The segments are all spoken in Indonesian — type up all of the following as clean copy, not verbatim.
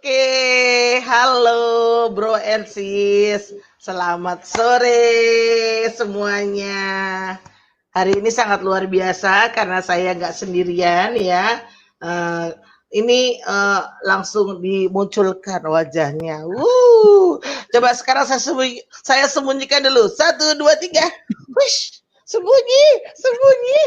Oke, halo bro and sis. Selamat sore semuanya. Hari ini sangat luar biasa karena saya nggak sendirian ya. Eh, ini langsung dimunculkan wajahnya. Coba sekarang saya sembunyikan dulu. Satu, dua, tiga. Wish, sembunyi, sembunyi.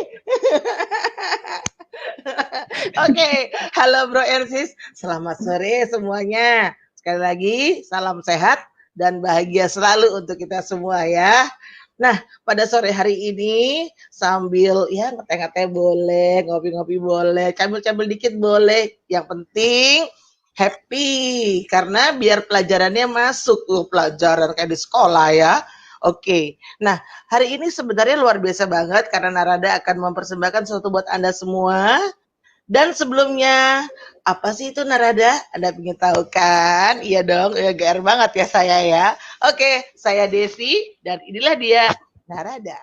Oke, halo Bro Ersis, selamat sore semuanya. Sekali lagi, salam sehat dan bahagia selalu untuk kita semua ya. Nah, pada sore hari ini sambil ya ngeteh-ngeteh boleh, ngopi-ngopi boleh, cambil-cambil dikit boleh. Yang penting happy karena biar pelajarannya masuk tuh pelajaran kayak di sekolah ya. Oke. Nah, hari ini sebenarnya luar biasa banget karena Narada akan mempersembahkan sesuatu buat Anda semua. Dan sebelumnya, apa sih itu Narada? Anda ingin tahu kan? Iya dong, ya GR banget ya saya ya. Oke, saya Desi dan inilah dia Narada.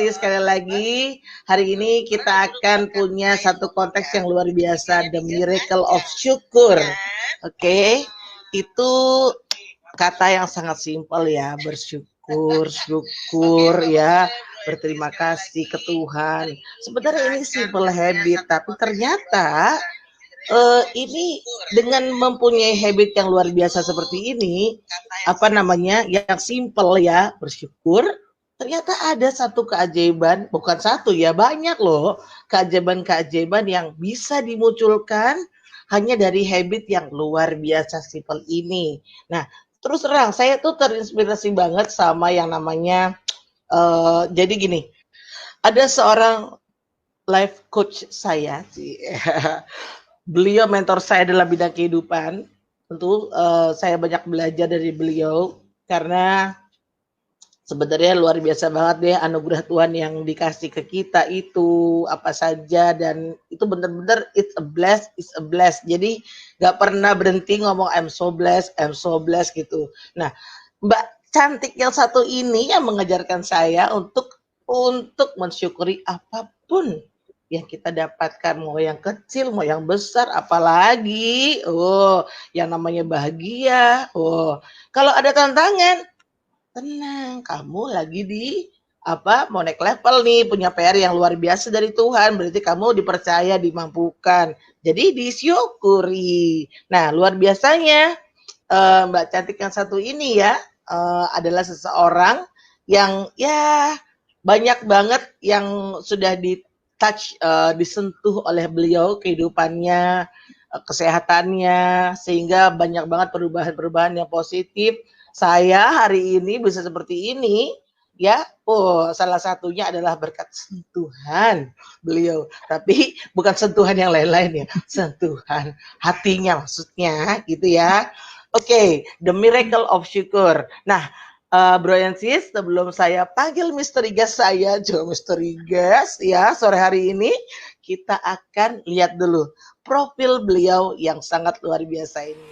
Sekali lagi, hari ini kita akan punya satu konteks yang luar biasa, the miracle of syukur. Oke, itu kata yang sangat simpel ya, bersyukur, syukur ya, berterima kasih ke Tuhan. Sebenarnya ini simple habit, tapi ternyata ini dengan mempunyai habit yang luar biasa seperti ini, apa namanya, yang simple ya, bersyukur. Ternyata ada satu keajaiban, bukan satu ya, banyak loh keajaiban-keajaiban yang bisa dimunculkan hanya dari habit yang luar biasa simple ini. Nah, terus terang saya tuh terinspirasi banget sama yang namanya jadi gini, ada seorang life coach saya sih. Beliau mentor saya dalam bidang kehidupan. Tentu saya banyak belajar dari beliau karena sebenarnya luar biasa banget deh anugerah Tuhan yang dikasih ke kita itu apa saja, dan itu benar-benar it's a bless. Jadi nggak pernah berhenti ngomong I'm so blessed gitu. Nah, Mbak cantik yang satu ini yang mengajarkan saya untuk mensyukuri apapun yang kita dapatkan, mau yang kecil, mau yang besar, apalagi yang namanya bahagia. Kalau ada tantangan, tenang, kamu lagi di mau naik level nih, punya PR yang luar biasa dari Tuhan, berarti kamu dipercaya, dimampukan. Jadi disyukuri. Nah, luar biasanya Mbak cantik yang satu ini ya adalah seseorang yang ya banyak banget yang sudah di touch, disentuh oleh beliau kehidupannya, kesehatannya, sehingga banyak banget perubahan-perubahan yang positif. Saya hari ini bisa seperti ini, ya, salah satunya adalah berkat sentuhan beliau. Tapi bukan sentuhan yang lain-lain ya, sentuhan hatinya maksudnya, gitu ya. Oke, The Miracle of Syukur. Nah, Bro and Sis, sebelum saya panggil misteri guest saya, misteri guest ya, sore hari ini, kita akan lihat dulu profil beliau yang sangat luar biasa ini.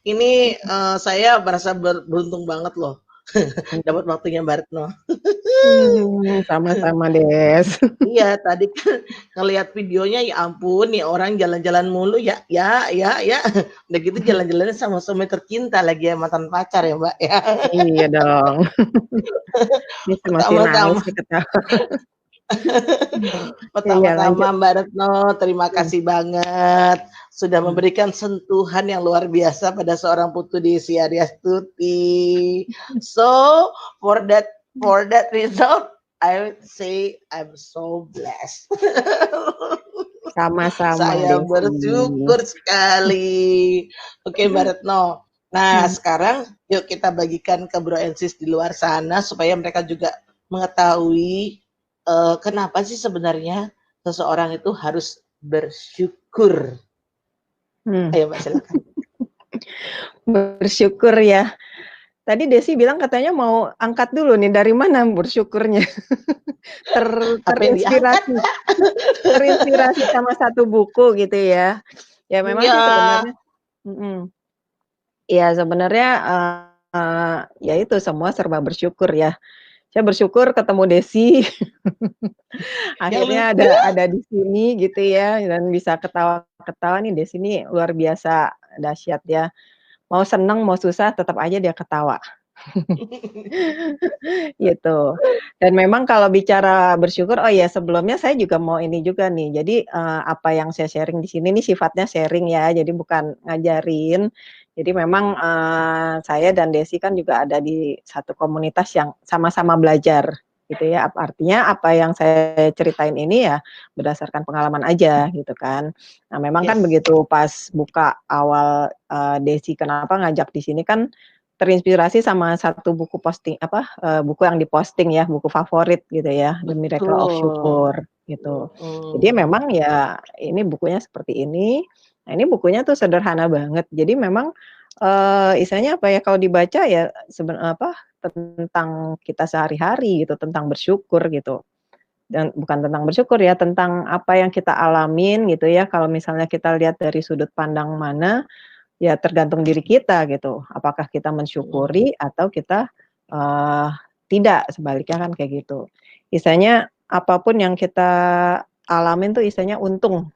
Ini saya merasa beruntung banget loh dapat waktunya Mbak Retno. Sama-sama Des. Iya, tadi kan ngelihat videonya ya ampun nih orang jalan-jalan mulu ya. Udah gitu jalan-jalannya sama suami tercinta lagi ya, mantan pacar ya Mbak ya. Iya dong. Masih nangis ketawa. Pertama-tama Mbak Retno, terima kasih banget sudah memberikan sentuhan yang luar biasa pada seorang Putu Desi Aryastuti. So for that result, I would say I'm so blessed. Sama-sama. Saya bersyukur sekali. Oke Mbak Retno. Nah sekarang yuk kita bagikan ke Bro and Sis di luar sana supaya mereka juga mengetahui kenapa sih sebenarnya seseorang itu harus bersyukur. Ayo Mbak silakan. Bersyukur ya. Tadi Desi bilang katanya mau angkat dulu nih, dari mana bersyukurnya? Terinspirasi sama satu buku gitu ya. Ya memang sih sebenarnya. Ya sebenarnya ya itu semua serba bersyukur ya. Saya bersyukur ketemu Desi. Akhirnya ada di sini gitu ya, dan bisa ketawa-ketawa nih. Desi ini luar biasa dahsyat ya. Mau seneng mau susah tetap aja dia ketawa. Gitu. Dan memang kalau bicara bersyukur, oh ya sebelumnya saya juga mau ini juga nih. Jadi apa yang saya sharing di sini nih sifatnya sharing ya, jadi bukan ngajarin. Jadi memang saya dan Desi kan juga ada di satu komunitas yang sama-sama belajar gitu ya. Artinya apa yang saya ceritain ini ya berdasarkan pengalaman aja gitu kan. Nah memang kan begitu pas buka awal Desi kenapa ngajak di sini kan terinspirasi sama satu buku posting buku yang diposting ya, buku favorit gitu ya, The Miracle of Syukur gitu. Jadi memang ya ini bukunya seperti ini. Nah ini bukunya tuh sederhana banget. Jadi memang istilahnya apa ya, kalau dibaca ya tentang kita sehari-hari gitu, tentang bersyukur gitu. Dan bukan tentang bersyukur ya, tentang apa yang kita alamin gitu ya. Kalau misalnya kita lihat dari sudut pandang mana, ya tergantung diri kita gitu. Apakah kita mensyukuri atau kita tidak, sebaliknya kan kayak gitu. Istilahnya apapun yang kita alamin tuh istilahnya untung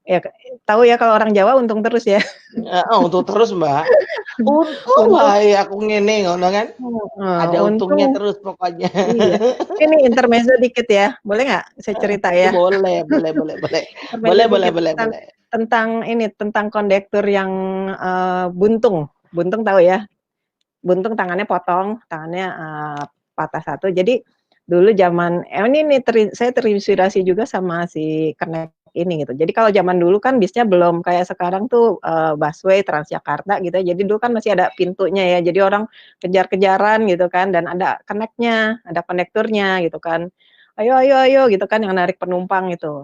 ya tahu ya kalau orang Jawa untung terus ya. Heeh, untung terus, Mbak. Untung Untung wae aku ngene ngono kan. Ada untungnya untung terus pokoknya. iya. Ini intermezzo dikit ya, boleh nggak saya cerita ya? Boleh boleh boleh boleh. Intermezzo Boleh boleh dikit boleh boleh. tentang ini, tentang kondektur yang, buntung. Buntung tahu ya? Buntung tangannya potong, tangannya, patah satu. Jadi dulu zaman ini nih saya terinspirasi juga sama si Kenek ini gitu. Jadi kalau zaman dulu kan bisnya belum kayak sekarang tuh, busway, Transjakarta gitu ya. Jadi dulu kan masih ada pintunya ya. Jadi orang kejar-kejaran gitu kan dan ada keneknya, ada kondekturnya gitu kan. "Ayo ayo ayo," gitu kan yang narik penumpang itu.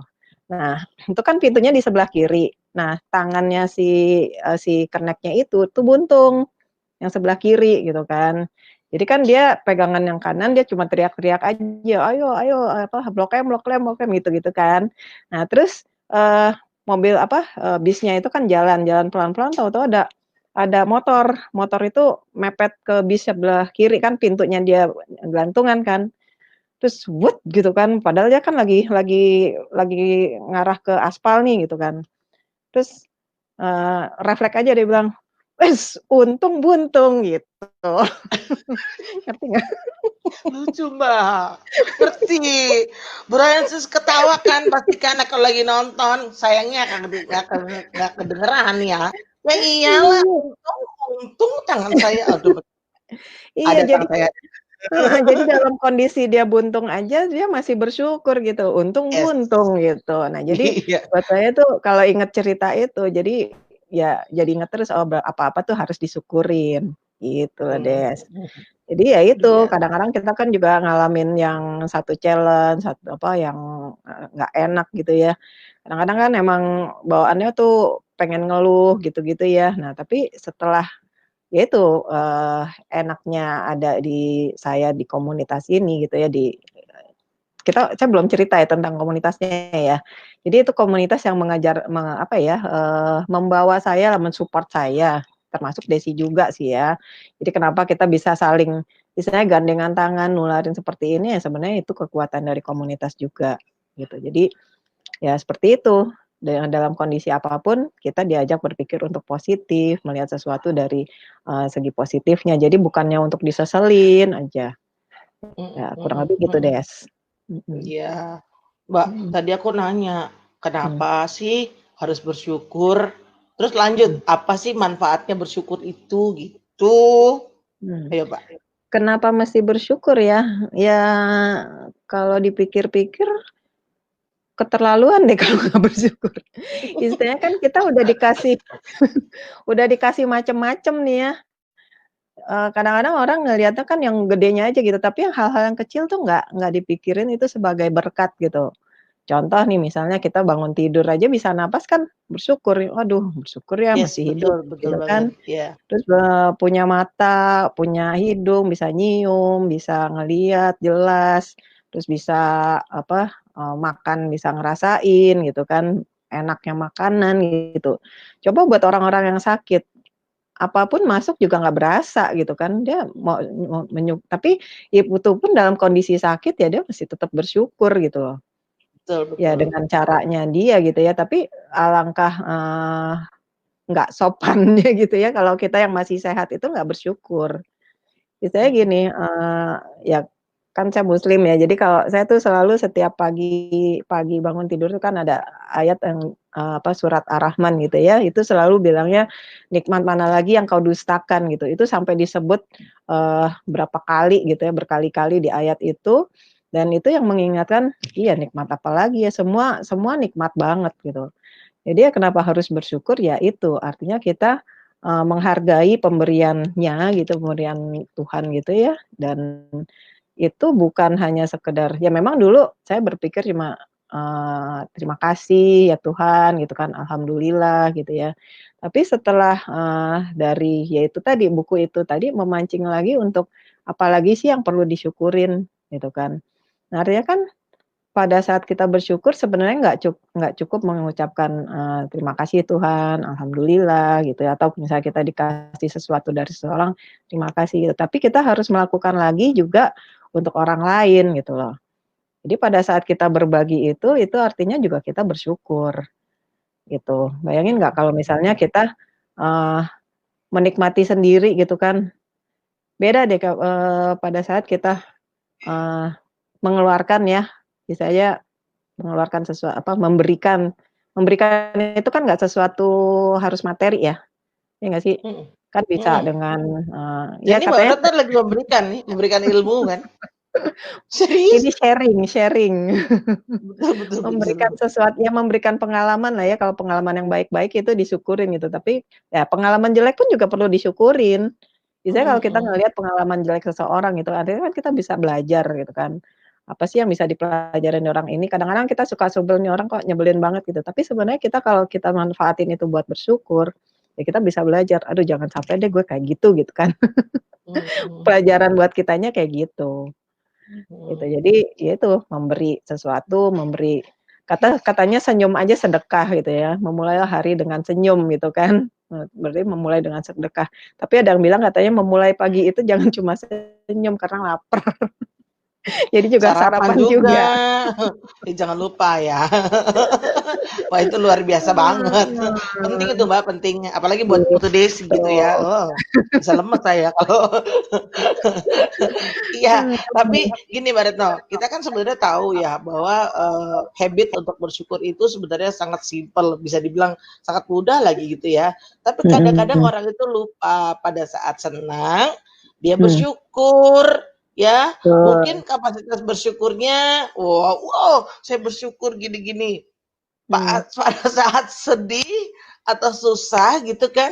Nah, itu kan pintunya di sebelah kiri. Nah, tangannya si keneknya itu tuh buntung yang sebelah kiri gitu kan. Jadi kan dia pegangan yang kanan dia cuma teriak-teriak aja, "Ayo ayo," apa, "Blok M blok M," gitu-gitu kan. Nah terus, mobil apa, bisnya itu kan jalan pelan-pelan tahu-tahu ada motor, motor itu mepet ke bis sebelah kiri kan pintunya dia gantungan kan. Terus wut gitu kan, padahal dia kan lagi ngarah ke aspal nih gitu kan. Terus, refleks aja dia bilang, "Wes, untung buntung," gitu. Ngerti nggak? Lucu, Mbak. Ngerti. Francis ketawa kan pasti karena kalau lagi nonton, sayangnya nggak kedengeran ya. Ya iyalah, Iya. untung tangan saya aduh Iya, ada tangan saya. heeh, jadi dalam kondisi dia buntung aja, dia masih bersyukur gitu, untung Yes. buntung gitu. Nah, jadi Iya. buat saya tuh kalau inget cerita itu, jadi ya jadi inget terus, oh apa-apa tuh harus disyukurin, gitu loh, Des. Jadi ya itu, Iya. kadang-kadang kita kan juga ngalamin yang satu challenge, satu apa, yang, nggak enak gitu ya. Kadang-kadang kan emang bawaannya tuh pengen ngeluh gitu-gitu ya. Nah, tapi setelah ya itu, enaknya ada di saya di komunitas ini gitu ya, saya belum cerita ya tentang komunitasnya ya. Jadi itu komunitas yang apa ya, membawa saya, men-support saya, termasuk Desi juga sih ya. Jadi kenapa kita bisa saling istilahnya gandengan tangan, nularin seperti ini ya sebenarnya itu kekuatan dari komunitas juga, gitu. Jadi ya seperti itu, dalam kondisi apapun kita diajak berpikir untuk positif, melihat sesuatu dari, segi positifnya. Jadi bukannya untuk diseselin aja. Ya kurang lebih gitu, Des. Mhm. Iya. Mbak, Mhm, tadi aku nanya, mmm, kenapa sih harus bersyukur? Terus lanjut, mhm, apa sih manfaatnya bersyukur itu, gitu? mmm. Ayo, Mbak. Kenapa mesti bersyukur ya? Ya kalau dipikir-pikir keterlaluan deh kalau nggak bersyukur. Istilahnya kan kita udah dikasih macem-macem nih ya, kadang-kadang orang ngelihatnya kan yang gedenya aja gitu, tapi yang hal-hal yang kecil tuh nggak dipikirin itu sebagai berkat gitu. Contoh nih misalnya kita bangun tidur aja bisa napas kan bersyukur, "Waduh bersyukur ya Yes, masih hidup," betul betul gitu banget, kan. iya. Terus, punya mata, punya hidung, bisa nyium, bisa ngelihat jelas, terus bisa apa, makan bisa ngerasain gitu kan, enaknya makanan gitu. Coba buat orang-orang yang sakit, apapun masuk juga nggak berasa gitu kan, dia mau tapi itu pun dalam kondisi sakit ya dia masih tetap bersyukur gitu loh. Betul Ya betul. dengan caranya dia gitu ya, tapi alangkah, nggak sopannya gitu ya kalau kita yang masih sehat itu nggak bersyukur. Biasanya Mhm. gini, ya kan saya muslim ya, jadi kalau saya tuh selalu setiap pagi pagi bangun tidur tuh kan ada ayat yang, apa, surat Ar-Rahman gitu ya, itu selalu bilangnya, "Nikmat mana lagi yang kau dustakan," gitu. Itu sampai disebut, berapa kali gitu ya, berkali-kali di ayat itu, dan itu yang mengingatkan, iya nikmat apa lagi ya, semua semua nikmat banget gitu. Jadi ya kenapa harus bersyukur, ya itu, artinya kita, menghargai pemberiannya gitu, pemberian Tuhan gitu ya, dan itu bukan hanya sekedar ya memang dulu saya berpikir cuma, terima kasih ya Tuhan gitu kan, alhamdulillah gitu ya. Tapi setelah, dari ya itu tadi, buku itu tadi memancing lagi untuk apalagi sih yang perlu disyukurin gitu kan. Nah artinya kan pada saat kita bersyukur sebenarnya nggak cukup mengucapkan, terima kasih Tuhan, alhamdulillah gitu ya, atau misalnya kita dikasih sesuatu dari seseorang, terima kasih gitu. Tapi kita harus melakukan lagi juga untuk orang lain gitu loh. Jadi pada saat kita berbagi itu artinya juga kita bersyukur gitu. Bayangin nggak kalau misalnya kita, eee, menikmati sendiri gitu kan, beda deh pada saat kita, eee, mengeluarkan ya, misalnya mengeluarkan memberikan memberikan itu kan nggak sesuatu harus materi ya, ya nggak sih? Mhm, Kan bisa mhm. dengan, Nah, ya ini Mbak katanya Retno lagi memberikan nih, memberikan ilmu kan? ini Serius? sharing. Betul betul betul. Memberikan sesuatu ya memberikan pengalaman lah ya, kalau pengalaman yang baik-baik itu disyukurin gitu, tapi ya pengalaman jelek pun juga perlu disyukurin. Biasanya Mhm kalau kita mhm. ngelihat pengalaman jelek seseorang gitu, artinya kan kita bisa belajar gitu kan. Apa sih yang bisa dipelajarin dari orang ini, kadang-kadang kita suka sebel, "Nih orang kok nyebelin banget," gitu, tapi sebenarnya kita kalau kita manfaatin itu buat bersyukur, ya kita bisa belajar, "Aduh jangan sampai deh gue kayak gitu," kan. Mhm mhm. Pelajaran buat kitanya kayak gitu. Gitu. Mhm. Jadi, ya itu memberi sesuatu, katanya senyum aja sedekah gitu ya, memulailah hari dengan senyum gitu kan. Berarti memulai dengan sedekah. Tapi ada yang bilang katanya memulai pagi itu jangan cuma senyum karena lapar, jadi juga Sarapan sarapan juga. juga. Jangan lupa ya. Wah, itu luar biasa banget. Penting itu, Mbak, penting. Apalagi buat Putu Desi Gitu. gitu ya. Oh, bisa lemes saya kalau iya, tapi gini Mbak Retno, kita kan sebenarnya tahu ya bahwa, habit untuk bersyukur itu sebenarnya sangat simpel, bisa dibilang sangat mudah lagi gitu ya. Tapi kadang-kadang Mhm, orang itu lupa pada saat senang, dia mhm, bersyukur, ya. betul, Mungkin kapasitas bersyukurnya, wow wow, saya bersyukur gini-gini. mmm, Pada saat sedih atau susah gitu kan,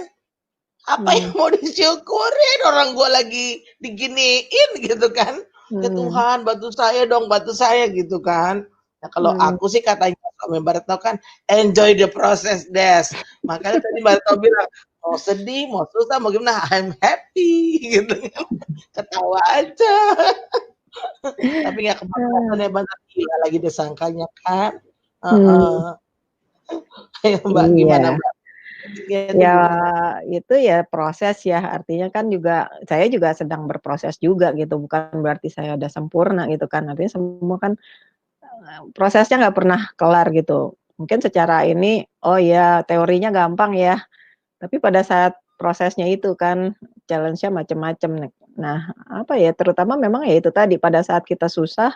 apa yang mhm, mau disyukurin orang gua lagi diginiin gitu kan. Ya mhm, Tuhan bantu saya dong, bantu saya gitu kan. Nah kalau mhm, aku sih katanya sama Mbak Retno kan enjoy the process Des. Makanya tadi Mbak Retno bilang mau sedih, mau susah, mau gimana I'm happy gitu kan. Ketawa aja. Tapi nggak kebablasan ya Mbak, gila lagi disangkanya kan. mmm, Heeh. Ayo Mbak gimana iya. Mbak? Triknya itu Ya, gimana? itu ya proses ya, artinya kan juga saya juga sedang berproses juga gitu, bukan berarti saya udah sempurna gitu kan, artinya semua kan, prosesnya nggak pernah kelar gitu. Mungkin secara ini, oh ya teorinya gampang ya, tapi pada saat prosesnya itu kan challenge-nya macem-macem nih. Nah, apa ya, terutama memang ya itu tadi, pada saat kita susah,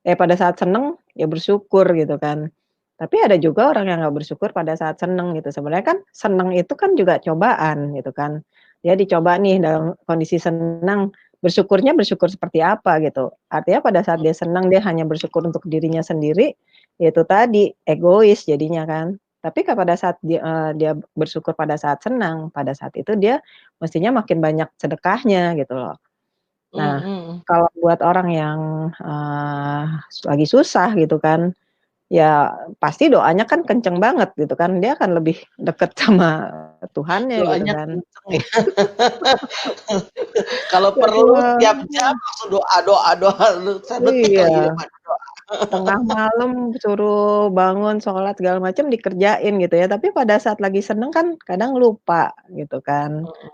pada saat seneng, ya bersyukur gitu kan. Tapi ada juga orang yang nggak bersyukur pada saat seneng gitu. Sebenarnya kan seneng itu kan juga cobaan gitu kan. Dia dicoba nih dalam kondisi senang, bersyukurnya bersyukur seperti apa gitu. Artinya pada saat dia senang dia hanya bersyukur untuk dirinya sendiri, ya itu tadi, egois jadinya kan. Tapi pada saat dia bersyukur pada saat senang, pada saat itu dia mestinya makin banyak sedekahnya gitu loh. Nah, Mhm. kalau buat orang yang, lagi susah gitu kan, ya pasti doanya kan kenceng banget gitu kan, dia akan lebih deket sama Tuhannya gitu Doanya kan. kenceng ya. Kalau Ya perlu setiap jam Tuhan, langsung doa doa doa, saya detik lagi iya, pada doa. tengah malam suruh bangun sholat segala macam dikerjain gitu ya, tapi pada saat lagi seneng kan kadang lupa gitu kan. Mhm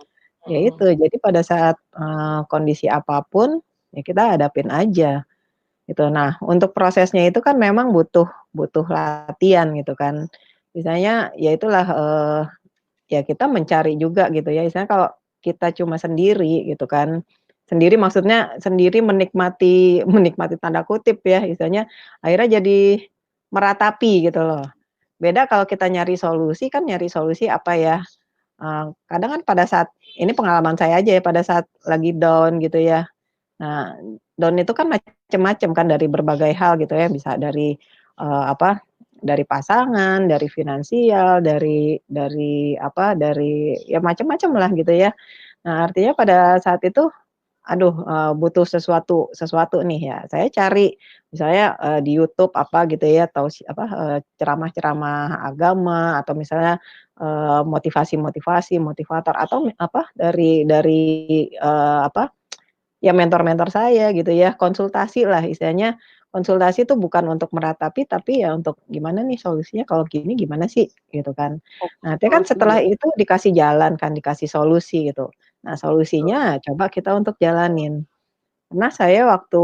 Ya mhm. itu, jadi pada saat, kondisi apapun, ya kita hadapin aja gitu. Nah, untuk prosesnya itu kan memang butuh butuh latihan gitu kan. Misalnya ya itulah, ya kita mencari juga gitu ya, misalnya kalau kita cuma sendiri gitu kan, sendiri maksudnya sendiri menikmati menikmati tanda kutip ya, misalnya akhirnya jadi meratapi gitu loh. Beda kalau kita nyari solusi kan nyari solusi apa ya, kadang kan pada saat ini pengalaman saya aja ya, pada saat lagi down gitu ya. Nah, down itu kan macem-macem kan dari berbagai hal gitu ya, bisa dari, dari pasangan, dari finansial, dari apa, dari ya macem-macem lah gitu ya. Nah, artinya pada saat itu, aduh, butuh sesuatu sesuatu nih ya, saya cari misalnya, di YouTube apa gitu ya, atau ceramah-ceramah agama atau misalnya, motivasi-motivasi, motivator atau apa, dari, apa, ya mentor-mentor saya gitu ya, konsultasi lah istilahnya, konsultasi tuh bukan untuk meratapi, tapi ya untuk gimana nih solusinya kalau gini gimana sih, gitu kan. Nah, nanti kan Solusinya. setelah itu dikasih jalan kan, dikasih solusi gitu. Nah, Betul. solusinya coba kita untuk jalanin. Karena saya waktu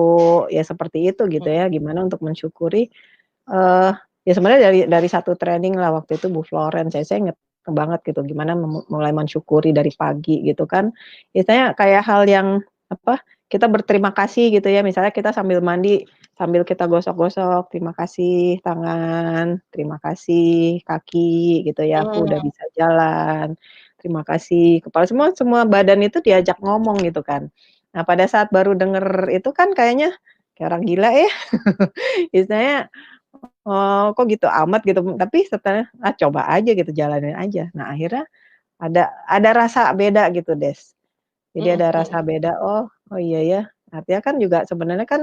ya seperti itu gitu ya, gimana untuk mensyukuri, ya sebenarnya dari satu training lah waktu itu Bu Florence, saya inget banget gitu gimana mulai mensyukuri dari pagi gitu kan. Biasanya kayak hal yang apa, kita berterima kasih gitu ya, misalnya kita sambil mandi, sambil kita gosok-gosok, terima kasih tangan, terima kasih kaki gitu ya, aku udah Mhm. bisa jalan, terima kasih kepala, semua semua badan itu diajak ngomong gitu kan. Nah, pada saat baru denger itu kan kayaknya, kayak orang gila ya, istilahnya, kok gitu amat gitu, tapi setelah, coba aja gitu, jalanin aja. Nah, akhirnya ada rasa beda gitu, Des. Jadi Mhm ada mhm. rasa beda, oh iya ya, artinya kan juga sebenarnya kan,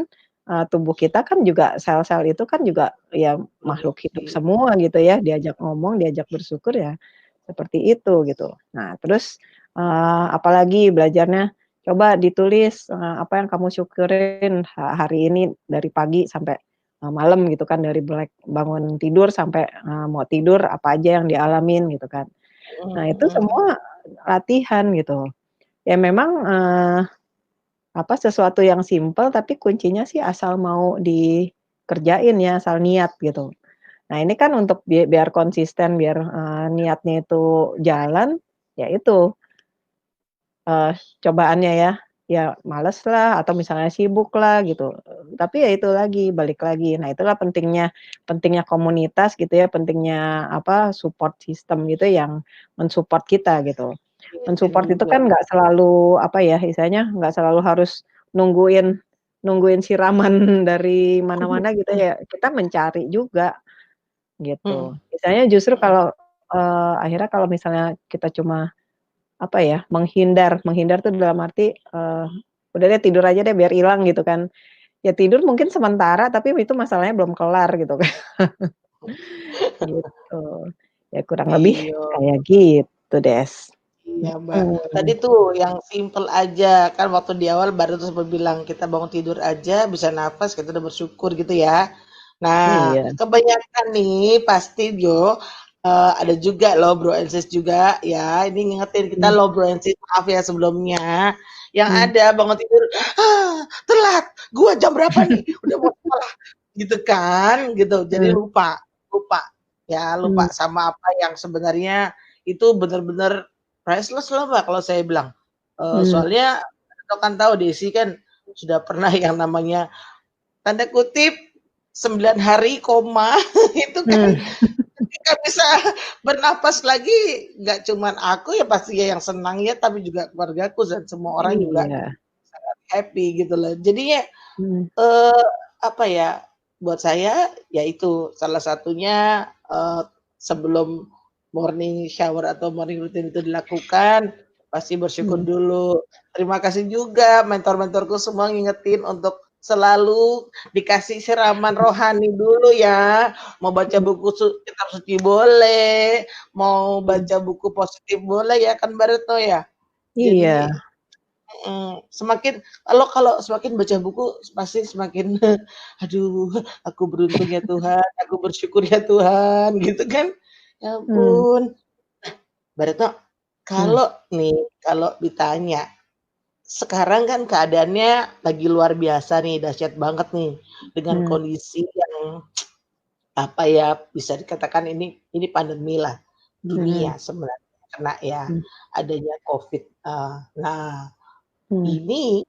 tubuh kita kan juga sel-sel itu kan juga ya makhluk hidup Produksi. semua gitu ya, diajak ngomong, diajak bersyukur ya seperti itu gitu. Nah terus, apalagi belajarnya, coba ditulis, apa yang kamu syukurin hari ini dari pagi sampai, malam gitu kan, dari bangun tidur sampai, mau tidur apa aja yang dialamin gitu kan. Mhm Nah itu mhm. semua latihan gitu. Ya memang, sesuatu yang simpel tapi kuncinya sih asal mau dikerjain ya, asal niat gitu. Nah ini kan untuk biar konsisten, biar, niatnya itu jalan, ya itu, eee, cobaannya ya, ya males lah atau misalnya sibuk lah gitu, tapi ya itu lagi, balik lagi. Nah itulah pentingnya pentingnya komunitas gitu ya, pentingnya support system gitu yang men-support kita gitu. Ingetin Men-support itu juga. kan nggak selalu, istilahnya nggak selalu harus nungguin nungguin siraman dari mana-mana gitu ya, kita mencari juga, gitu. Mhm Misalnya justru mhm. kalau, akhirnya kalau misalnya kita cuma, menghindar menghindar tuh dalam arti, udah deh tidur aja deh biar ilang gitu kan. Ya tidur mungkin sementara, tapi itu masalahnya belum kelar gitu kan, gitu. Ya kurang lebih Iya. kayak gitu, Des. Iya, Mbak. Tadi Mhm. tuh yang simpel aja, kan waktu di awal baru tuh sempat bilang kita bangun tidur aja bisa nafas, kita udah bersyukur gitu ya. Nah, Iya. kebanyakan nih pasti Jo, ada juga loh Bro and Sis juga ya, ini ngingetin kita Mhm loh Bro and Sis, maaf ya sebelumnya, yang mhm. ada bangun tidur, telat, gua jam berapa nih? Udah mau sekolah." Gitu kan, gitu. Jadi Mmm, lupa lupa, ya lupa mmm, sama apa yang sebenarnya itu bener-bener priceless lah Mbak kalau saya bilang. mmm, Soalnya Kakak kan tahu Desi kan sudah pernah yang namanya tanda kutip 9 hari koma itu kan mmm, ketika bisa bernapas lagi nggak cuman aku ya pasti ya yang senang ya, tapi juga keluargaku dan semua orang juga iya, sangat happy gitu loh. Jadinya, mmm, eee, apa ya, buat saya ya itu salah satunya, sebelum morning shower atau morning routine itu dilakukan, pasti bersyukur mhm, dulu. Terima kasih juga mentor-mentorku semua ngingetin untuk selalu dikasih siraman rohani dulu ya, mau baca mhm, buku kitab suci boleh, mau mhm. baca buku positif boleh ya kan Mbak Retno ya? Iya, Jadi semakin kalau kalau semakin baca buku pasti semakin, aduh aku beruntung ya Tuhan, aku bersyukur ya Tuhan, gitu kan. Ya mmm, ampun. Mbak Retno, mmm, kalau nih, kalau ditanya, sekarang kan keadaannya lagi luar biasa nih, dahsyat banget nih, dengan mmm, kondisi yang, apa ya, bisa dikatakan ini pandemi lah, dunia mhm, sebenarnya kena ya, mmm, adanya Covid, nah mmm, ini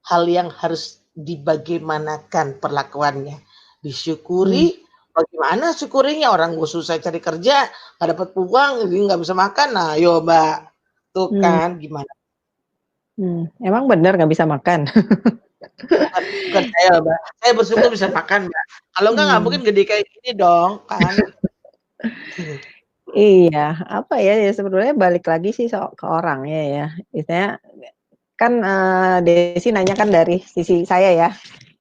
hal yang harus dibagaimanakan perlakuannya. mmm, Disyukuri, bagaimana syukurinya orang gue susah cari kerja, nggak dapat uang, jadi nggak bisa makan. Nah, ayo Mbak, tuh mmm, kan gimana? emang bener nggak bisa makan? Bukan saya loh Mbak, saya bersyukur bisa makan Mbak. Kalau enggak nggak Mmm, mungkin gede kayak gini dong, kan. iya, ya sebenarnya balik lagi sih ke orangnya ya, misalnya kan, Desi nanya kan dari sisi saya ya,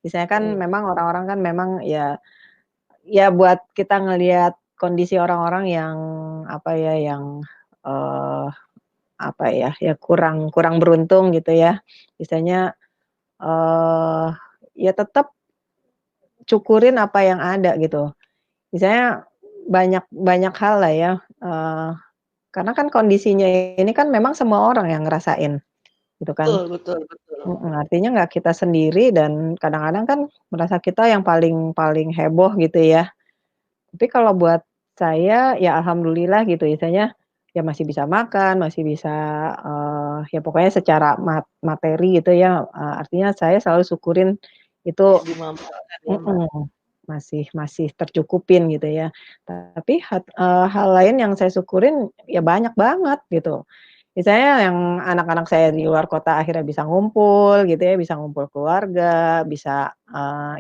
misalnya kan Mhm, memang orang-orang kan memang ya buat kita ngelihat kondisi orang-orang yang, yang, eee, ya kurang kurang beruntung gitu ya. Misalnya, eee, ya tetap syukurin apa yang ada gitu. Misalnya banyak banyak hal lah ya, karena kan kondisinya ini kan memang semua orang yang ngerasain, gitu kan. Betul betul betul. Artinya nggak kita sendiri dan kadang-kadang kan merasa kita yang paling paling heboh gitu ya. Tapi kalau buat saya ya alhamdulillah gitu misalnya, ya masih bisa makan, masih bisa, ya pokoknya secara materi gitu ya, artinya saya selalu syukurin itu Masih dimampukan ya, Mbak. mhm, masih masih tercukupin gitu ya. Tapi hal lain yang saya syukurin ya banyak banget gitu. Misalnya yang anak-anak saya di luar kota akhirnya bisa ngumpul gitu ya, bisa ngumpul keluarga, bisa,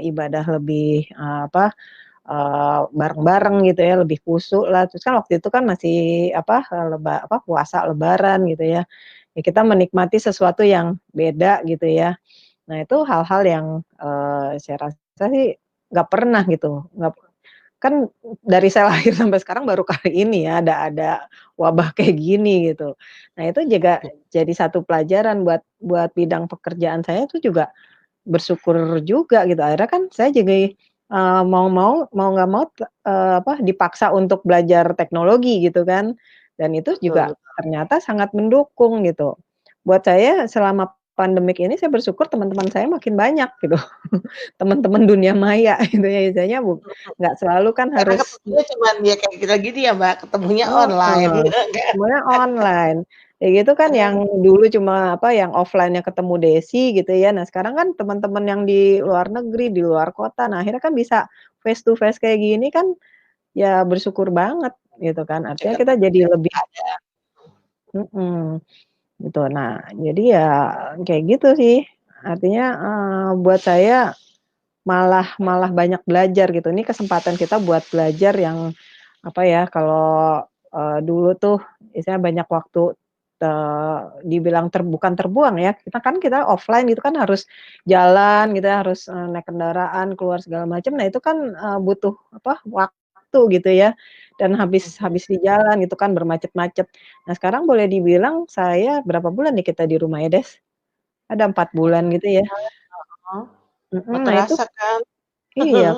ibadah lebih, bareng-bareng gitu ya, lebih khusyuk lah. Terus kan waktu itu kan masih puasa lebaran gitu ya. Ya kita menikmati sesuatu yang beda gitu ya. Nah itu hal-hal yang, saya rasa sih nggak pernah gitu, kan dari saya lahir sampai sekarang baru kali ini ya ada wabah kayak gini gitu. Nah itu juga jadi satu pelajaran buat bidang pekerjaan saya itu juga bersyukur juga gitu. Akhirnya kan saya jadi, mau nggak mau dipaksa untuk belajar teknologi gitu kan, dan itu Betul juga betul. ternyata sangat mendukung gitu. Buat saya selama pandemik ini saya bersyukur teman-teman saya makin banyak gitu, teman-teman dunia maya gitu ya, istilahnya nggak selalu kan Karena harus ketemunya cuman ya kayak kita gini ya, Mbak, ketemunya online heeh, kan. semuanya online. Ya gitu kan Heeh, yang dulu cuma yang offline-nya ketemu desi gitu ya. Nah sekarang kan teman-teman yang di luar negeri, di luar kota, nah akhirnya kan bisa face to face kayak gini kan, ya bersyukur banget gitu kan. Artinya kita kita tetap jadi yang lebih ada. mhm, gitu. Nah jadi ya kayak gitu sih. Artinya, buat saya malah malah banyak belajar gitu. Ini kesempatan kita buat belajar yang kalau, dulu tuh misalnya banyak waktu, dibilang bukan terbuang ya, kita offline gitu kan harus jalan gitu ya, harus, naik kendaraan, keluar segala macam. Nah itu kan, butuh waktu gitu ya, dan habis Mhm. habis di jalan gitu kan bermacet-macet. Nah sekarang boleh dibilang saya berapa bulan nih kita di rumah ya, Des? Ada 4 bulan gitu ya. Oh, nggak Nah itu terasa kan? iya,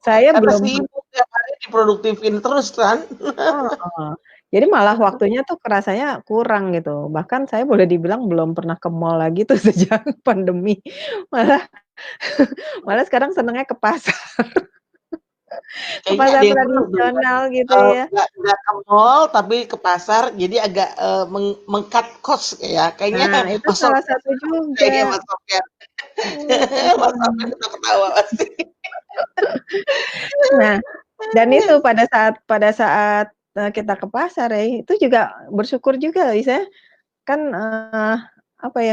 saya Karena belum sibuk tiap hari diproduktifin terus kan. heeh. Jadi malah waktunya tuh kerasanya kurang gitu. Bahkan saya boleh dibilang belum pernah ke mall lagi tuh sejak pandemi. Malah malah sekarang senengnya ke pasar, ke Kayaknya pasar ada yang kurang tuh, Mbak, tradisional gitu ya. nggak ke mall tapi ke pasar jadi agak, meng-cut cost ya, kayaknya Nah itu Mas salah Sofyan satu kayaknya juga. Mas Sofyan Mas Sofyan Mhm. ketawa-ketawa pasti. Nah, dan itu pada saat, kita ke pasar ya, itu juga bersyukur juga misalnya kan,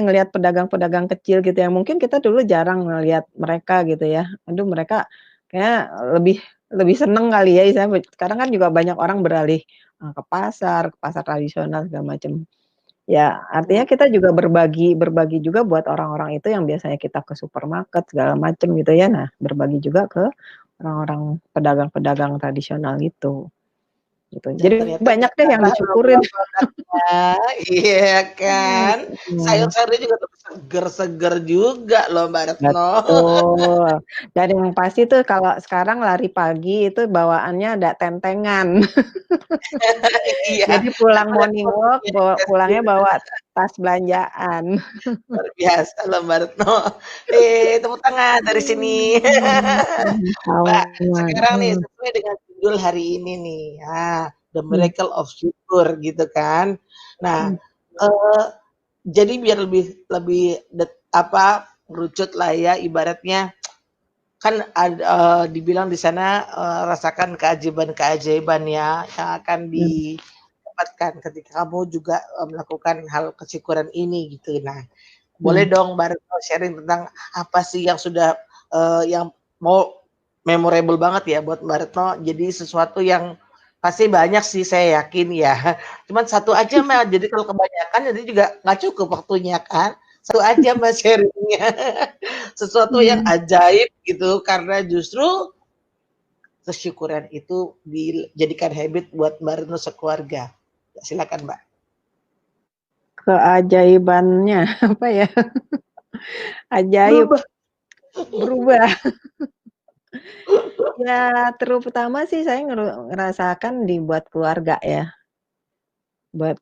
ngelihat pedagang-pedagang kecil gitu yang mungkin kita dulu jarang ngelihat mereka gitu ya. Aduh mereka kayaknya lebih lebih seneng kali ya misalnya sekarang kan juga banyak orang beralih, ke pasar tradisional segala macam. Ya artinya Mhm. kita juga berbagi berbagi juga buat orang-orang itu yang biasanya kita ke supermarket segala macam gitu ya. Nah berbagi juga ke orang-orang pedagang-pedagang tradisional gitu, gitu. Dan Jadi ternyata banyak nggak deh yang kalah loh disyukurin. Mbak produknya, iya kan. Mhm. Sayur-sayurnya juga tetap seger-seger juga loh Mbak Retno. Betul, dan yang pasti tuh kalau sekarang lari pagi itu bawaannya ada tentengan. Iya, Jadi pulang daripada morning walk, konsumsi pulangnya ekstrim. bawa tas belanjaan. Luar biasa loh Mbak Retno. Tepuk tangan dari sini. Mbak, Sama, sekarang nih sesuai dengan judul hari ini nih, The mhm, Miracle of Syukur gitu kan. Nah, mhm, eee, jadi biar lebih lebih merucut lah ya ibaratnya kan dibilang di sana, rasakan keajaiban-keajaiban ya yang akan mhm, didapatkan ketika kamu juga, melakukan hal kesyukuran ini gitu. Nah, boleh mhm. dong Mbak Retno sharing tentang apa sih yang sudah, yang mau memorable banget ya buat Mbak Retno, jadi sesuatu yang pasti banyak sih saya yakin ya. Cuman satu aja Mbak, jadi kalau kebanyakan jadi juga nggak cukup waktunya kan. Satu aja Mbak sharing-nya. Sesuatu yang Mhm. ajaib gitu, karena justru kesyukuran itu dijadikan habit buat Mbak Retno sekeluarga. Silakan Mbak. Keajaibannya apa ya, ajaib, Berubah. berubah. Ya, terutama sih saya ngerasakan dibuat keluarga ya, buat,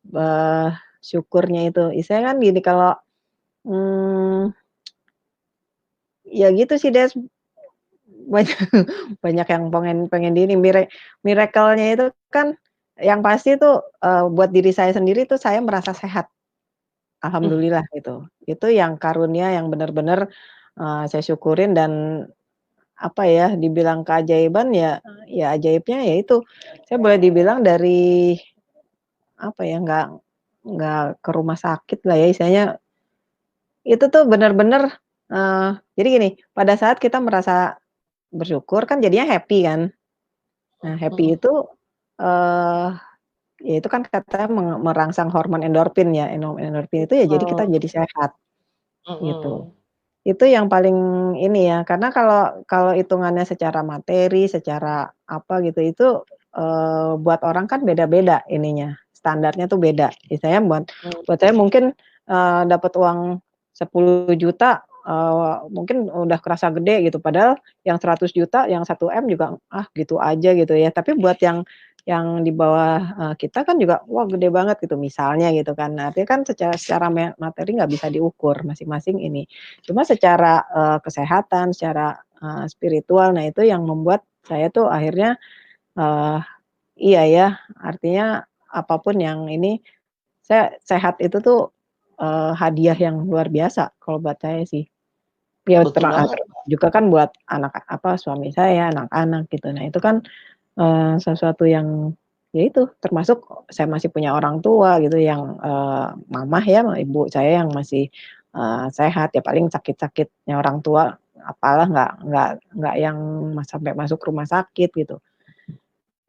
syukurnya itu. Saya kan gini kalau, mmm, ya gitu sih Des, banyak banyak yang pengen pengen di ini, miracle-nya itu kan yang pasti tuh, buat diri saya sendiri tuh saya merasa sehat, Mmm, alhamdulillah gitu. Itu yang karunia yang bener-bener, saya syukurin dan apa ya, dibilang keajaiban ya ya ajaibnya ya itu, saya boleh dibilang dari apa ya, nggak ke rumah sakit lah ya istilahnya, itu tuh bener-bener, jadi gini, pada saat kita merasa bersyukur kan jadinya happy kan. Nah happy mhm, itu, eee, ya itu kan katanya merangsang hormon endorfin ya, endorfin itu ya jadi kita betul, jadi sehat gitu. mhm, Itu yang paling ini ya, karena kalau kalau hitungannya secara materi, secara apa gitu, itu, buat orang kan beda-beda ininya, standarnya tuh beda. Misalnya mmm, buat saya mungkin, dapat uang 10 juta, mungkin udah kerasa gede gitu, padahal yang 100 juta, yang 1 M juga, ah gitu aja gitu ya. Tapi buat yang di bawah, kita kan juga, wah gede banget gitu misalnya gitu kan. Nah, artinya kan secara secara materi nggak bisa diukur, masing-masing ini. Cuma secara, kesehatan, secara, spiritual, nah itu yang membuat saya tuh akhirnya, eee, iya ya, artinya apapun yang ini, saya sehat itu tuh, hadiah yang luar biasa kalau buat saya sih. Ya betul banget, juga kan buat anak apa, suami saya, anak-anak gitu. Nah itu kan, sesuatu yang ya itu, termasuk saya masih punya orang tua gitu yang, mamah ya, ibu saya yang masih, sehat, ya paling sakit-sakitnya orang tua apalah nggak yang sampai masuk rumah sakit gitu.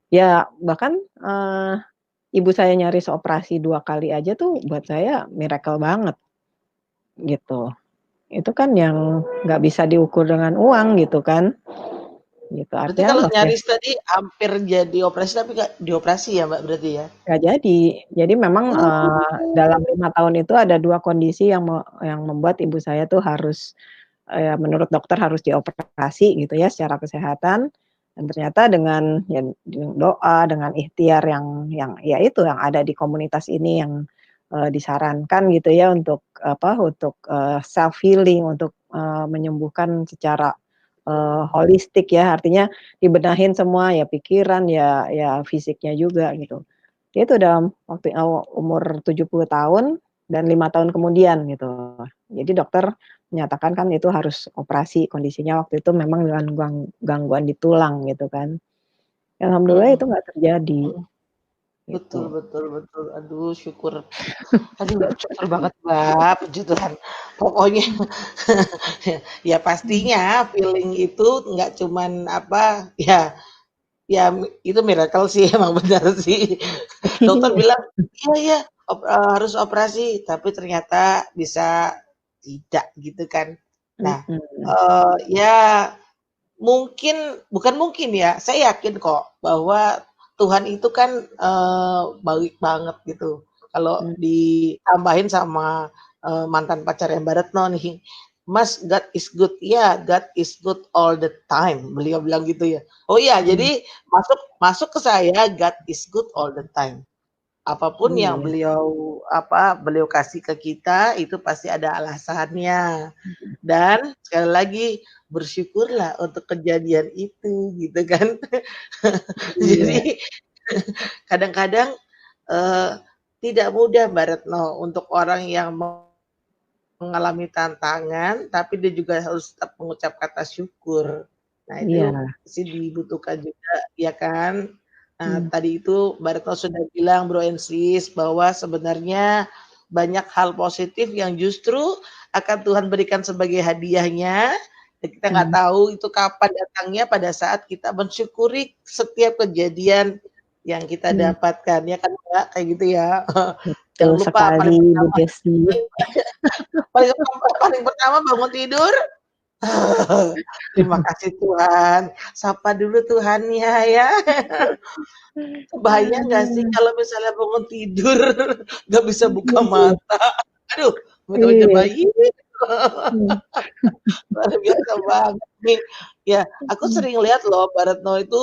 Ya bahkan, ibu saya nyaris operasi 2 kali aja tuh buat saya miracle banget gitu. Itu kan yang nggak bisa diukur dengan uang gitu kan, gitu. berarti Artinya kalau masih nyaris tadi hampir jadi operasi tapi nggak dioperasi ya, Mbak, berarti ya? nggak jadi. Jadi memang, dalam Oh, 5 tahun itu ada 2 kondisi yang membuat ibu saya tuh harus, menurut dokter harus dioperasi gitu ya secara kesehatan, dan ternyata dengan ya dengan doa, dengan ikhtiar yang ya itu, yang ada di komunitas ini yang, disarankan gitu ya untuk apa, untuk, self healing, untuk, menyembuhkan secara, holistik ya, artinya dibenahin semua, ya pikiran, ya fisiknya juga gitu. Itu dalam waktu umur 70 tahun dan 5 tahun kemudian gitu. Jadi dokter menyatakan kan itu harus operasi, kondisinya waktu itu memang dengan gangguan di tulang gitu kan. Alhamdulillah itu mhm, nggak terjadi, mhm, betul, gitu. betul, betul, aduh syukur, aduh syukur banget, Mbak, puji Tuhan. Pokoknya ya pastinya feeling itu nggak cuman apa, ya ya itu miracle sih emang benar sih. Dokter Iya, bilang, "Iya iya, harus operasi," tapi ternyata bisa tidak gitu kan. Nah, mhm, ya mungkin bukan mungkin ya, saya yakin kok bahwa Tuhan itu kan, baik banget gitu. Kalau mmm, ditambahin sama, mantan pacarnya Mbak Retno nih, "Mas, God is good." Ya, God is good all the time, beliau bilang gitu ya. Oh iya, mmm, jadi masuk masuk ke saya, God is good all the time. Apapun yang iya, beliau kasih ke kita itu pasti ada alasannya. Dan sekali lagi bersyukurlah untuk kejadian itu gitu kan. iya, Jadi kadang-kadang, eee, tidak mudah Mbak Retno untuk orang yang mengalami tantangan, tapi dia juga harus tetap mengucap kata syukur. Nah itu iya, sih dibutuhkan juga ya kan. Nah mmm, tadi itu Mbak Retno sudah bilang Bro and Sis bahwa sebenarnya banyak hal positif yang justru akan Tuhan berikan sebagai hadiahnya, dan kita nggak mmm, tahu itu kapan datangnya pada saat kita mensyukuri setiap kejadian yang kita mmm, dapatkan, ya kan Mbak? Kayak gitu ya. betul Jangan lupa sekali paling Bu pertama Desi. paling pertama bangun tidur, terima kasih Tuhan, sapa dulu Tuhannya ya. Kebayang nggak sih Aduh, kalau misalnya bangun tidur nggak bisa buka iya, mata, aduh minta iya. dicobain. Hmm. Luar biasa banget nih. Ya, aku Hmm. sering lihat loh Mbak Retno itu,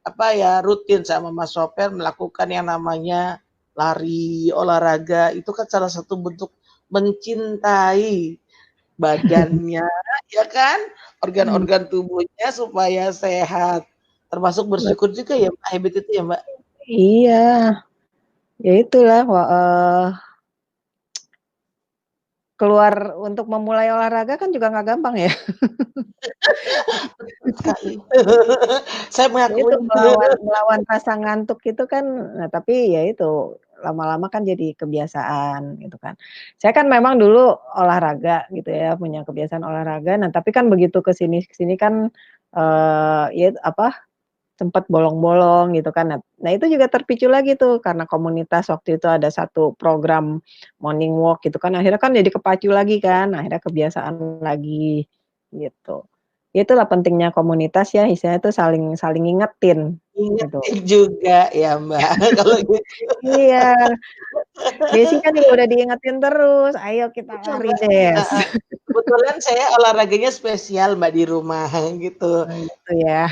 apa ya, rutin sama Mas Soper melakukan yang namanya lari, olahraga, itu kan salah satu bentuk mencintai badannya, ya kan, Hmm. organ-organ tubuhnya supaya sehat. Termasuk bersyukur juga ya Mbak, habit itu ya Mbak? Iya, ya itulah, keluar untuk memulai olahraga kan juga nggak gampang ya. Betul sekali. Saya Ya itu mengakui. melawan melawan rasa ngantuk itu kan, nah tapi ya itu, lama-lama kan jadi kebiasaan gitu kan. Saya kan memang dulu olahraga gitu ya, punya kebiasaan olahraga, nah tapi kan begitu ke sini kan, ya apa, sempet bolong-bolong gitu kan. Nah itu juga terpicu lagi tuh karena komunitas waktu itu ada satu program morning walk gitu kan, akhirnya kan jadi kepacu lagi kan, akhirnya kebiasaan lagi, gitu. Itulah pentingnya komunitas ya, istilahnya tuh saling saling ngingetin, gitu. Ingetin juga ya Mbak, kalau gitu. Iya, Desi kan juga udah diingetin terus, "Ayo kita Betul lari Mbak, Des." heeh. Kebetulan saya olahraganya spesial Mbak di rumah gitu. Oh gitu ya.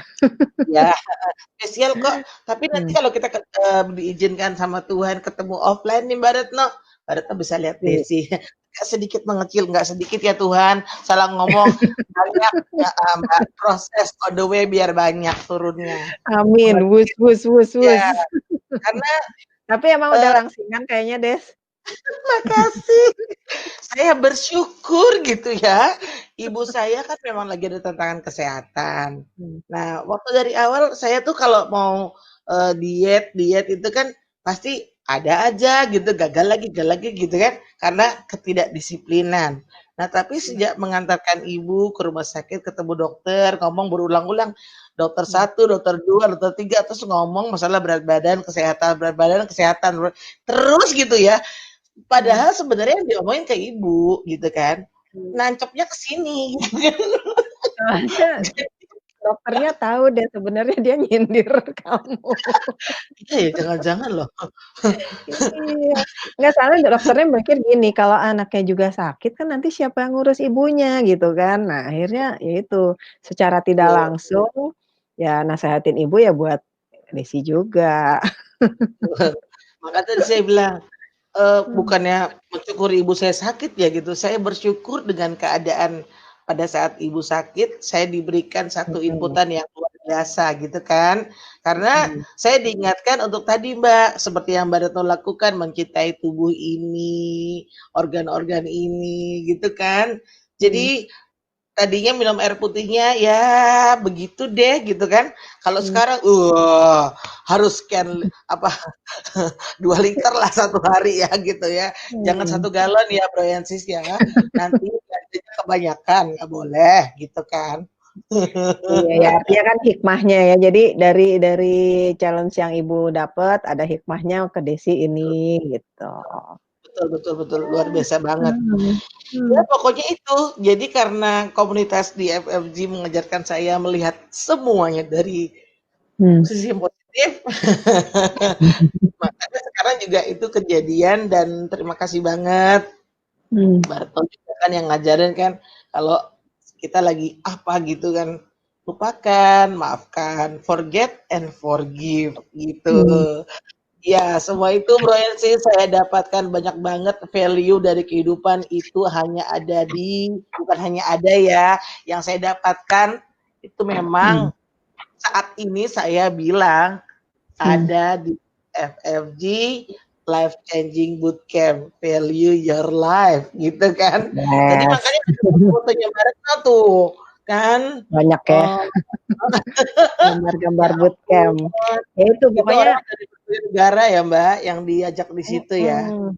Ya, heeh, spesial kok. Tapi nanti Mmm, kalau kita diizinkan sama Tuhan ketemu offline nih Mbak Retno bisa lihat i Desi. Agak sedikit mengecil, nggak sedikit ya Tuhan, salah ngomong, banyak heeh, Mbak, proses on the way biar banyak turunnya. amin, wus wus wus Iya, wus. karena, Tapi emang udah eee langsingan kayaknya Des? makasih. Saya bersyukur gitu ya. Ibu saya kan memang lagi ada tantangan kesehatan. Mmm, Nah, waktu dari awal saya tuh kalau mau, diet diet itu kan pasti ada aja gitu, gagal lagi gitu kan, karena ketidakdisiplinan. Nah, tapi iya, sejak mengantarkan ibu ke rumah sakit, ketemu dokter, ngomong berulang-ulang, dokter mmm, satu, dokter 2, dokter 3, terus ngomong masalah berat badan, kesehatan, terus gitu ya. mmm, Padahal sebenarnya yang diomongin ke ibu gitu kan, mmm. nancepnya ke sini. Soalnya dokternya tahu deh sebenarnya dia nyindir kamu. Iya ya, jangan-jangan loh. Iya, nggak soalnya dokternya mikir gini, kalau anaknya juga sakit kan nanti siapa yang ngurus ibunya gitu kan. Nah akhirnya ya itu, secara tidak Betul, langsung, ya nasehatin ibu ya buat Desi juga. betul. Maka tadi saya bilang, Mmm, bukannya mensyukuri ibu saya sakit ya gitu, saya bersyukur dengan keadaan pada saat ibu sakit, saya diberikan satu mhm, inputan yang luar biasa gitu kan. Karena mhm, saya diingatkan untuk tadi Mbak, seperti yang Mbak Retno lakukan, mencintai tubuh ini, organ-organ ini gitu kan. mhm, Jadi tadinya minum air putihnya ya begitu deh gitu kan. Kalau mmm, sekarang, harus scan apa 2 liter lah satu hari ya gitu ya. Jangan mhm. 1 galon ya Bro and Sis ya. Nanti gajinya kebanyakan, nggak boleh gitu kan. Iya ya, artinya kan hikmahnya ya. Jadi dari challenge yang Ibu dapat, ada hikmahnya ke Desi ini gitu. Betul betul betul, luar biasa banget. Mhm, Ya mmm, pokoknya itu, jadi karena komunitas di FFG mengajarkan saya melihat semuanya dari mmm, sisi yang positif, makanya sekarang juga itu kejadian dan terima kasih banget mmm, Barto juga kan yang ngajarin kan, kalau kita lagi apa gitu kan, lupakan, maafkan, forget and forgive gitu. mmm, Ya semua itu Bro sih saya dapatkan banyak banget value dari kehidupan itu hanya ada di bukan hanya ada ya, yang saya dapatkan itu mmm, memang saat ini saya bilang mmm. ada di FFG Life Changing Bootcamp, Value Your Life gitu kan. Tadi Yes, makanya ada foto-fotonya Mbak Retno tuh kan, banyak ya oh, gambar-gambar ya bootcamp. ampun, Ya itu itu pokoknya orang dari berbagai negara ya Mbak, yang diajak di situ ya? mhm,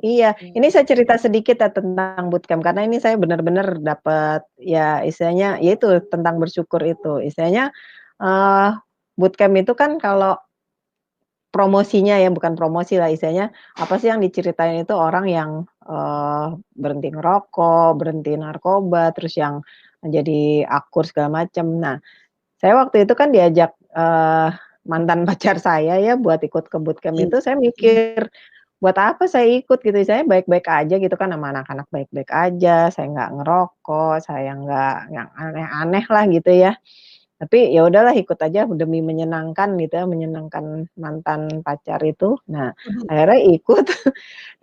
iya. Ini Mhm, saya cerita sedikit ya tentang bootcamp, karena ini saya benar-benar dapat ya istilahnya ya itu tentang bersyukur itu. Istilahnya, eee, bootcamp itu kan kalau promosinya ya, bukan promosi lah istilahnya, apa sih yang diceritain itu orang yang, berhenti ngerokok, berhenti narkoba, terus yang jadi akur segala macam. Nah, saya waktu itu kan diajak, mantan pacar saya ya buat ikut ke bootcamp mhm, itu, saya mikir, buat apa saya ikut gitu, saya baik-baik aja gitu kan sama anak-anak baik-baik aja, saya nggak ngerokok, saya nggak yang aneh-aneh lah gitu ya. Tapi ya udahlah ikut aja demi menyenangkan gitu ya, menyenangkan mantan pacar itu. Nah, akhirnya ikut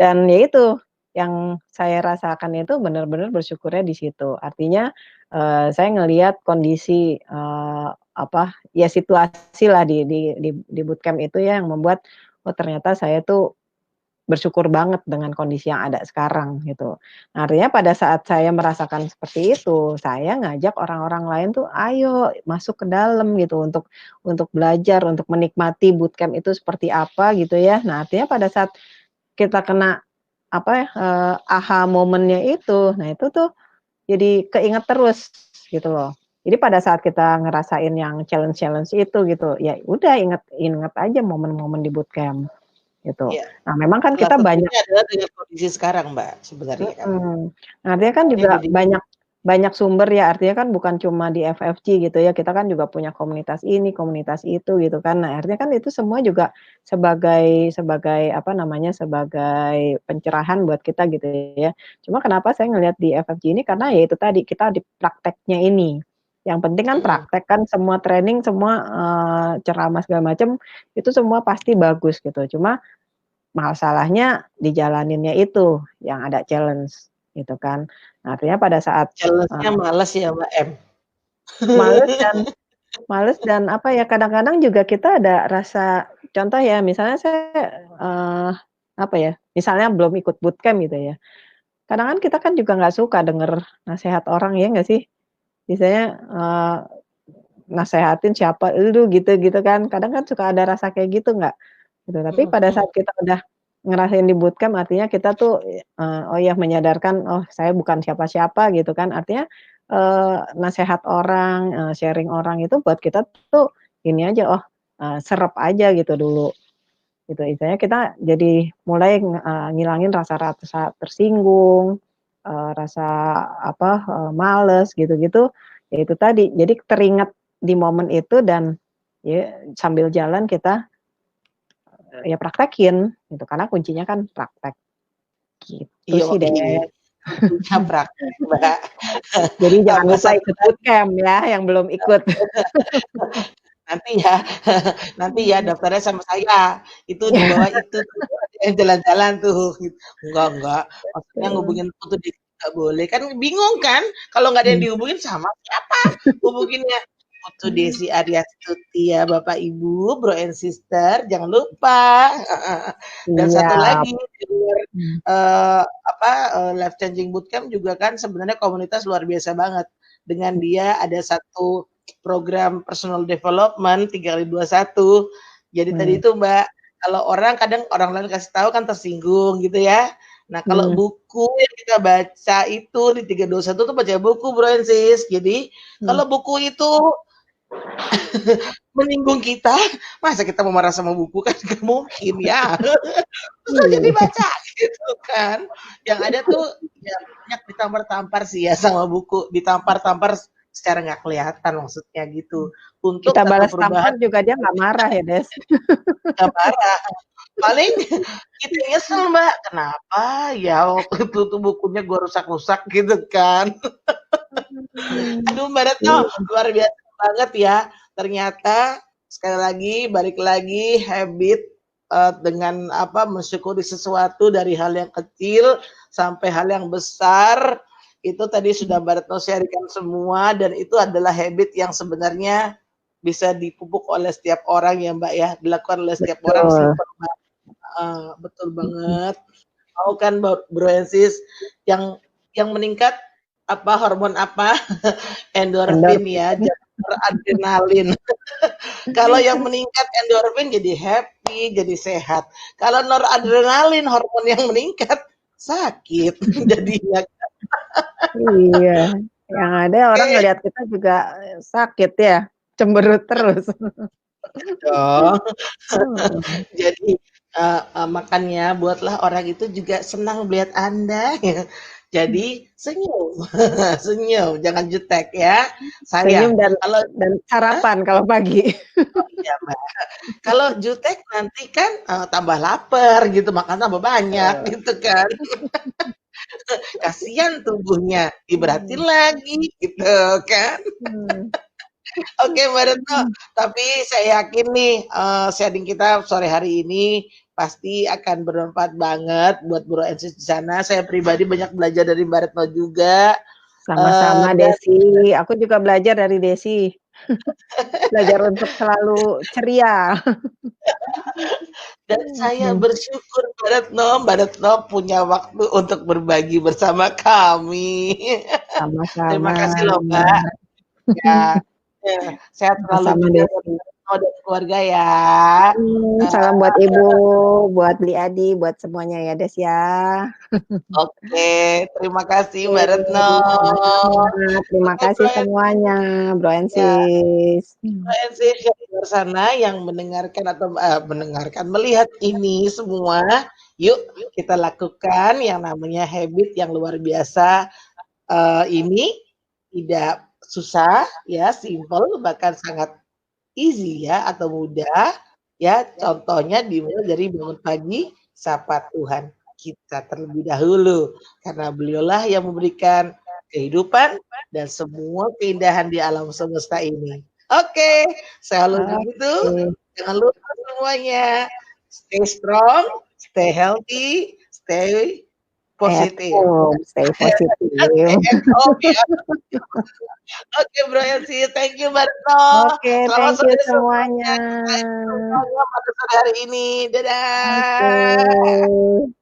dan ya itu, yang saya rasakan itu benar-benar bersyukurnya di situ. Artinya, saya ngelihat kondisi, apa, ya situasi lah di bootcamp itu ya yang membuat, oh ternyata saya tuh bersyukur banget dengan kondisi yang ada sekarang gitu. Nah, artinya pada saat saya merasakan seperti itu, saya ngajak orang-orang lain tuh, "Ayo masuk ke dalam," gitu, untuk belajar, untuk menikmati bootcamp itu seperti apa gitu ya. Nah, artinya pada saat kita kena apa ya, aha momennya itu, nah itu tuh jadi keinget terus gitu loh. Jadi pada saat kita ngerasain yang challenge-challenge itu gitu, ya udah inget inget aja momen-momen di bootcamp. Gitu. Iya, Nah, memang kan salah kita banyak satunya adalah dengan kondisi sekarang, Mbak, sebenarnya kan. nah, artinya kan Soalnya juga jadi banyak banyak sumber ya, artinya kan bukan cuma di FFG gitu ya, kita kan juga punya komunitas ini, komunitas itu gitu kan. Nah, artinya kan itu semua juga sebagai sebagai apa namanya, sebagai pencerahan buat kita gitu ya. Cuma kenapa saya ngelihat di FFG ini karena ya itu tadi, kita di prakteknya ini. Yang penting kan mhm, praktek kan semua training, semua, ceramah segala macam, itu semua pasti bagus gitu. Cuma masalahnya dijalaninnya itu yang ada challenge, gitu kan. Nah, artinya pada saat, challenge-nya eee, males ya, Mbak, M. males dan apa ya, kadang-kadang juga kita ada rasa contoh ya, misalnya saya, apa ya, misalnya belum ikut bootcamp gitu ya, kadang kan kita kan juga nggak suka denger nasehat orang, ya nggak sih? Misalnya, nasehatin siapa, "Elu," gitu kan, kadang kan suka ada rasa kayak gitu nggak? Gitu, tapi Mhm pada mhm. saat kita udah ngerasain di bootcamp artinya kita tuh, oh ya menyadarkan, oh saya bukan siapa-siapa gitu kan, artinya, nasehat orang, sharing orang itu buat kita tuh ini aja, oh, serep aja gitu dulu, gitu. Istilahnya kita jadi mulai ngilangin rasa-rasa tersinggung, rasa apa, males gitu-gitu, ya itu tadi, jadi teringat di momen itu dan ya sambil jalan kita ya praktekin gitu, karena kuncinya kan praktek, gitu sih deh. Yoi, tentunya praktek, Mbak. Jadi jangan Tambah lupa satu ikut lagi bootcamp ya yang belum ikut. nanti ya nanti ya daftarnya sama saya, itu di bawah itu tuh, yang jalan-jalan tuh, gitu. Enggak, maksudnya Heeh, ngubungin foto di nggak boleh, kan bingung kan, kalau nggak ada yang mmm, dihubungin sama siapa hubunginnya. Foto Desi Ariastuti ya Bapak Ibu, bro and sister, jangan lupa, heeh. Dan satu siap, lagi di luar, mmm, apa, life changing bootcamp juga kan sebenarnya komunitas luar biasa banget. Dengan dia ada satu program personal development 3x21. Jadi tadi mmm, itu Mbak, kalau orang kadang orang lain kasih tahu kan tersinggung gitu ya. Nah kalau mmm, buku yang kita baca itu di 321 tuh baca buku Bro and Sis. Jadi mmm, kalau buku itu menyinggung kita, masa kita mau marah sama buku kan nggak mungkin ya. Terus aja iya, dibaca gitu kan. Yang ada tuh ya banyak ditampar-tampar sih ya sama buku, ditampar-tampar secara nggak kelihatan maksudnya gitu. Untuk kita satu balas tampar perubahan juga dia nggak marah ya, Des. nggak parah. Paling kita nyesel Mbak, kenapa ya waktu itu tuh bukunya gua rusak-rusak gitu kan. Mmm, Aduh Mbak Retno, iya, luar biasa banget ya. Ternyata sekali lagi balik lagi habit, dengan apa, mensyukuri sesuatu dari hal yang kecil sampai hal yang besar, itu tadi sudah Mbak Retno sharing-kan semua dan itu adalah habit yang sebenarnya bisa dipupuk oleh setiap orang ya Mbak ya, dilakukan oleh setiap orang betul, simpel banget, heeh, betul banget. Tahu kan Bro and Sis, yang meningkat apa, hormon apa? Endorfin ya, endorfin. jangan noradrenalin. Kalau yang meningkat endorfin jadi happy, jadi sehat. Kalau noradrenalin hormon yang meningkat, sakit jadinya. Iya, yang ada orang Oke ngelihat kita juga, sakit ya, cemberut terus. dong. Heeh, Jadi, makanya buatlah orang itu juga senang melihat Anda ya. Jadi senyum, senyum, jangan jutek ya, Senyum sayang. dan Kalau hah? sarapan kalau pagi. Oh iya, Mbak. Kalau jutek nanti kan, tambah lapar gitu, makan tambah banyak Betul. gitu kan. Kasihan tubuhnya, diberatin Mhm. lagi gitu kan. Hmm. Oke Mbak Retno, tapi saya yakin nih, sharing kita sore hari ini pasti akan bermanfaat banget buat Bro and Sis di sana. Saya pribadi banyak belajar dari Mbak Retno juga, Sama-sama dan Desi, aku juga belajar dari Desi. Belajar untuk selalu ceria. dan saya Mhm. bersyukur Mbak Retno punya waktu untuk berbagi bersama kami. Terima Sama-sama. kasih loh Mbak, ya, sehat selalu Sama-sama juga buat Desi. Mbak Retno dan keluarga ya. Salam buat Ibu, buat Bli Adi, buat semuanya ya Des ya. Oke, terima kasih Oke, Mbak Retno. sama-sama. Terima Oke kasih Bro and semuanya, Bro and ya, Sis. Bro and Sis yang di luar sana yang mendengarkan atau, melihat ini semua, yuk kita lakukan yang namanya habit yang luar biasa, ini tidak susah ya, simple, bahkan sangat easy ya atau mudah, ya contohnya dimulai dari bangun pagi, sapa Tuhan kita terlebih dahulu, karena beliaulah yang memberikan kehidupan dan semua keindahan di alam semesta ini. Oke, selalu begitu, Oke. jangan lupa semuanya, stay strong, stay healthy, stay At positive. home, stay Stay positive. at home ya. Oke Bro Elsie, thank you Mbak Retno. Oke, Selamat thank you sore semuanya. semuanya. Kita semuanya pada sore hari ini. Oke. Dadah.